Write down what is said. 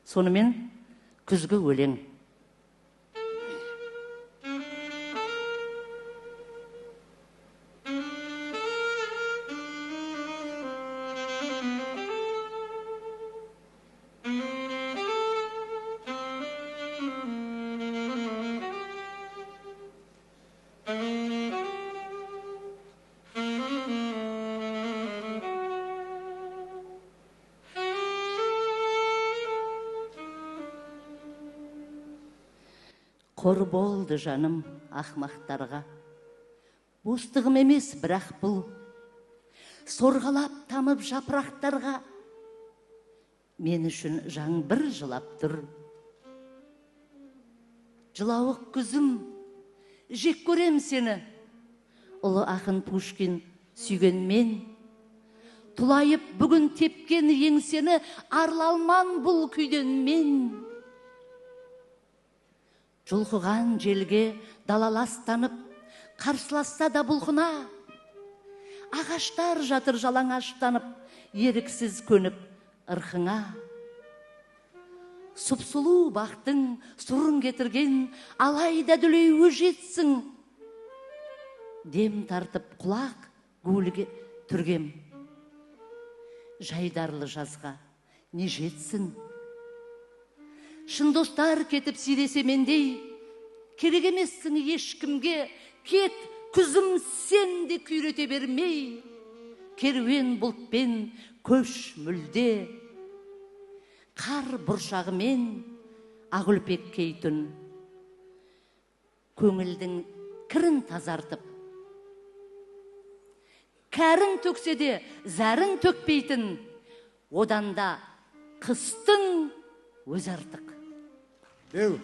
Сонымен күзгі өлең. Қор болды жаным ақмақтарға, бостығым емес бірақ бұл, сорғалап тамып жапырақтарға, мен үшін жаңбыр жылап тұр. Жылауық күзім, жек көрем сені, ұлы ақын Пушкин сүйген мен, тұлайып бүгін тепкен еңсені, арылалман бұл күйден мен. Жұлқыған желге далаластанып, қарсыласса да бұлқына, ағаштар жатыр жалаңаштанып, еріксіз көніп ырқыңа. Сұпсұлу бақтың сұрын кетірген, алайда дүлей өжетсің. Дем тартып құлақ гуілге түргем, жайдарлы жазға не жетсін. Шын достар кетіп сиресе мендей, керек емессің ешкімге, кет күзім сен де күйрете бермей. Керуен бұлтпен көш мүлде, қар бұршағымен ағүлпек кейтін. Көңілдің кірін тазартып, кәрің төксе де зәрін төкпейтін, одан да қыстың өз артық. Беу.